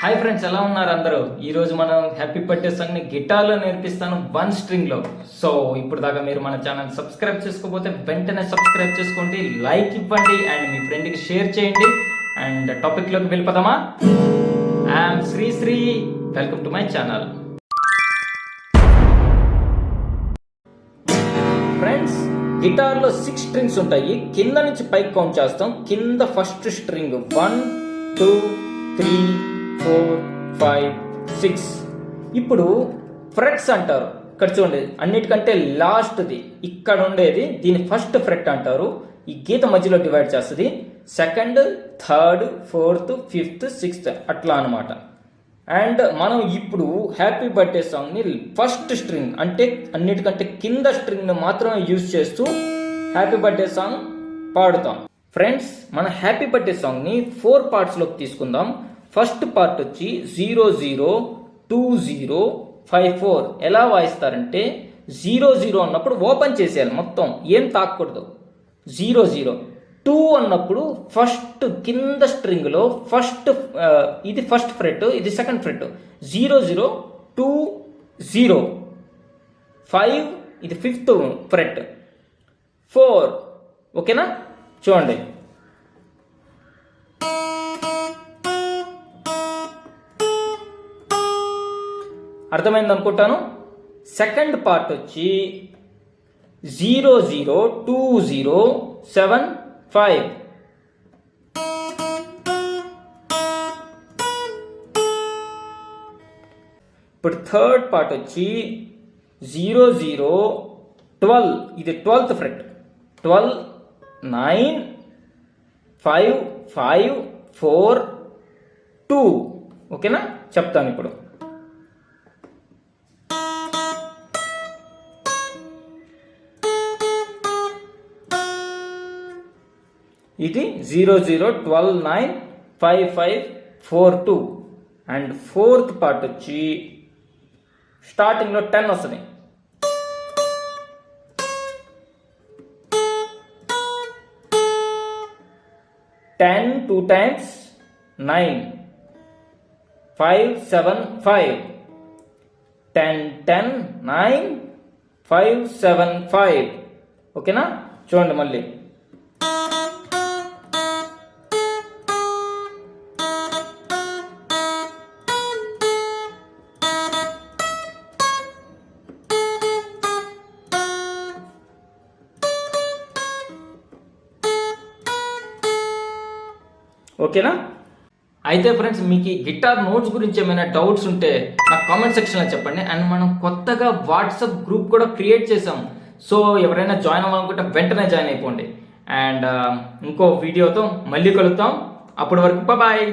Hi friends, ఎలా ఉన్నారు అందరూ? ఈరోజు మనం హ్యాపీ బర్త్డే సాంగ్ని గిటార్లో నేర్పిస్తాను 1 స్ట్రింగ్లో. సో ఇప్పుడు దాకా మీరు మన ఛానల్ సబ్స్క్రైబ్ చేసుకోకపోతే వెంటనే సబ్స్క్రైబ్ చేసుకోండి, లైక్ ఇవ్వండి అండ్ మీ ఫ్రెండ్కి షేర్ చేయండి. అండ్ టాపిక్లోకి వెళ్ళిపోదామా? I'm Shri, welcome to my channel. Friends, గిటార్లో 6 స్ట్రింగ్స్ ఉంటాయి. కింద నుంచి పైకి కౌంట్ చేస్తాం. కింద ఫస్ట్ స్ట్రింగ్ 1 2 3 4 5 6. ఇప్పుడు ఫ్రెట్స్ అంటారు. ఇక్కడ చూడండి, అన్నిటికంటే లాస్ట్ది ఇక్కడ ఉండేది దీని ఫస్ట్ ఫ్రెట్ అంటారు. ఈ గీత మధ్యలో డివైడ్ చేస్తుంది. Second, third, fourth, fifth, sixth అట్లా అనమాట. అండ్ మనం ఇప్పుడు హ్యాపీ బర్త్డే సాంగ్ని ఫస్ట్ స్ట్రింగ్ అంటే అన్నిటికంటే కింద స్ట్రింగ్ని మాత్రమే యూజ్ చేస్తూ హ్యాపీ బర్త్డే సాంగ్ పాడుతాం. ఫ్రెండ్స్, మన హ్యాపీ బర్త్డే సాంగ్ని 4 పార్ట్స్లోకి తీసుకుందాం. ఫస్ట్ పార్ట్ వచ్చి 0 0 2 0 5 4. ఎలా వాయిస్తారంటే 0 0 అన్నప్పుడు ఓపెన్ చేసేయాలి, మొత్తం ఏం తాకూడదు. 0 0 2 అన్నప్పుడు ఫస్ట్ కింద స్ట్రింగ్లో ఫస్ట్ ఇది ఫస్ట్ ఫ్రెట్, ఇది సెకండ్ ఫ్రెట్. 0 0 2 0 5 ఇది ఫిఫ్త్ ఫ్రెట్. 4 ఓకేనా? చూడండి, అర్థమైంది అనుకుంటాను. సెకండ్ పార్ట్ వచ్చి 0 0 2 0 7 5. ఇప్పుడు థర్డ్ పార్ట్ వచ్చి 0 0 12, ఇది 12th ఫ్రెట్. 12 9 5 5 4 2. ఓకేనా? చెప్తాను ఇప్పుడు. ఇది 0 0 12 9 5 5 4 2. అండ్ ఫోర్త్ పార్ట్ వచ్చి స్టార్టింగ్లో 10 వస్తుంది. 10 2 times 9 5 7 5. 10 10 9 5 7 5. ఓకేనా? చూడండి మళ్ళీ. ఓకేనా? అయితే ఫ్రెండ్స్, మీకు ఈ గిటార్ నోట్స్ గురించి ఏమైనా డౌట్స్ ఉంటే నాకు కామెంట్ సెక్షన్లో చెప్పండి. అండ్ మనం కొత్తగా వాట్సాప్ గ్రూప్ కూడా క్రియేట్ చేసాం. సో ఎవరైనా జాయిన్ అవ్వాలనుకుంటే వెంటనే జాయిన్ అయిపోండి. అండ్ ఇంకో వీడియోతో మళ్ళీ కలుద్దాం. అప్పటి వరకు బాయ్.